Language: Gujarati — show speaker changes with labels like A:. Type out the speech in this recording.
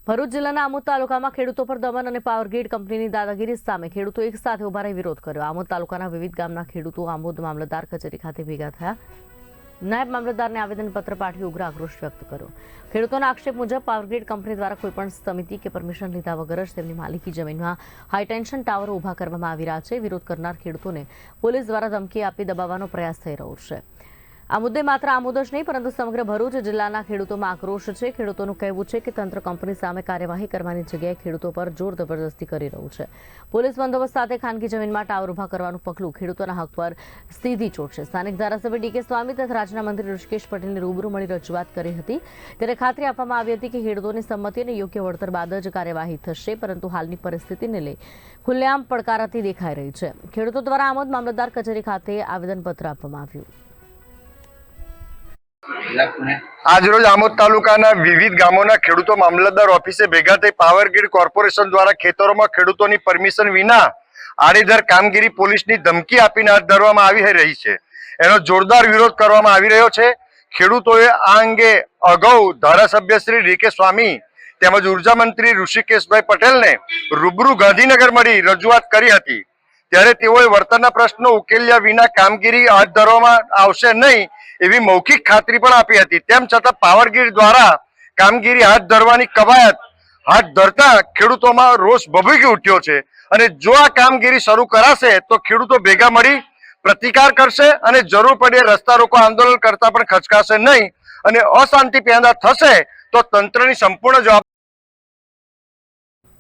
A: ભરૂચ જિલ્લાના આમોદ તાલુકામાં ખેડૂતો પર દમન અને પાવરગ્રીડ કંપનીની દાદાગીરી સામે ખેડૂતો એક સાથે ઉભા રહી વિરોધ કર્યો। આમોદ તાલુકાના વિવિધ ગામના ખેડૂતો આમોદ મામલતદાર કચેરી ખાતે ભેગા થયા। નાયબ મામલતદારને આવેદનપત્ર પાઠવી ઉગ્ર આક્રોશ વ્યક્ત કર્યો। ખેડૂતોના આક્ષેપ મુજબ પાવરગ્રીડ કંપની દ્વારા કોઈપણ સમિતિ કે પરમિશન લીધા વગર જ તેમની માલિકી જમીનમાં હાઈટેન્શન ટાવરો ઊભા કરવામાં આવી રહ્યા છે। વિરોધ કરનાર ખેડૂતોને પોલીસ દ્વારા ધમકી આપી દબાવવાનો પ્રયાસ થઈ રહ્યો છે। આ મુદ્દે માત્ર આમોદ જ નહીં પરંતુ સમગ્ર ભરૂચ જિલ્લાના ખેડૂતોમાં આક્રોશ છે। ખેડૂતોનું કહેવું છે કે તંત્ર કંપની સામે કાર્યવાહી કરવાની જગ્યાએ ખેડૂતો પર જોર જબરદસ્તી કરી રહ્યું છે। પોલીસ બંદોબસ્ત સાથે ખાનગી જમીનમાં ટાવર ઊભા કરવાનું પગલું ખેડૂતોના હક પર સીધી ચોટ છે। સ્થાનિક ધારાસભ્ય ડીકે સ્વામી તથા રાજ્યના મંત્રી ઋષિકેશ પટેલને રૂબરૂ મળી રજૂઆત કરી હતી, ત્યારે ખાતરી આપવામાં આવી હતી કે ખેડૂતોની સંમતિ અને યોગ્ય વળતર બાદ જ કાર્યવાહી થશે, પરંતુ હાલની પરિસ્થિતિને લઈ ખુલ્લેઆમ પડકારાથી દેખાઈ રહી છે। ખેડૂતો દ્વારા આમોદ મામલતદાર કચેરી ખાતે આવેદનપત્ર આપવામાં આવ્યું।
B: આજરોજ આમોદ તાલુકાના વિવિધ ગામોના ખેડૂતો મામલતદાર ઓફિસે ભેગા થઈ પાવરગ્રીડ કોર્પોરેશન દ્વારા ખેતરોમાં ખેડૂતોની પરમિશન વિના આડેધડ કામગીરી પોલીસની ધમકી આપીને હાથ ધરવામાં આવી રહી છે, એનો જોરદાર વિરોધ કરવામાં આવી રહ્યો છે। ખેડૂતોએ આ અંગે અગાઉ ધારાસભ્ય શ્રી ડીકે સ્વામી તેમજ ઉર્જા મંત્રી ઋષિકેશભાઈ પટેલને રૂબરૂ ગાંધીનગર મળી રજૂઆત કરી હતી, ત્યારે તેઓએ વળતરના પ્રશ્નો ઉકેલ્યા વિના કામગીરી હાથ ધરવામાં આવશે નહીં એવી મૌખિક ખાતરી પણ આપી હતી। તેમ છતાં પાવરગ્રીડ દ્વારા કામગીરી હાથ ધરવાની કવાયત હાથ ધરતા ખેડૂતોમાં રોષ ભભૂકી ઉઠ્યો છે અને જો આ કામગીરી શરૂ કરાશે તો ખેડૂતો ભેગા મળી પ્રતિકાર કરશે અને જરૂર પડે રસ્તા રોકો આંદોલન કરતા પણ ખચકાશે નહીં અને અશાંતિ પેદા થશે તો તંત્રની સંપૂર્ણ જવાબદારી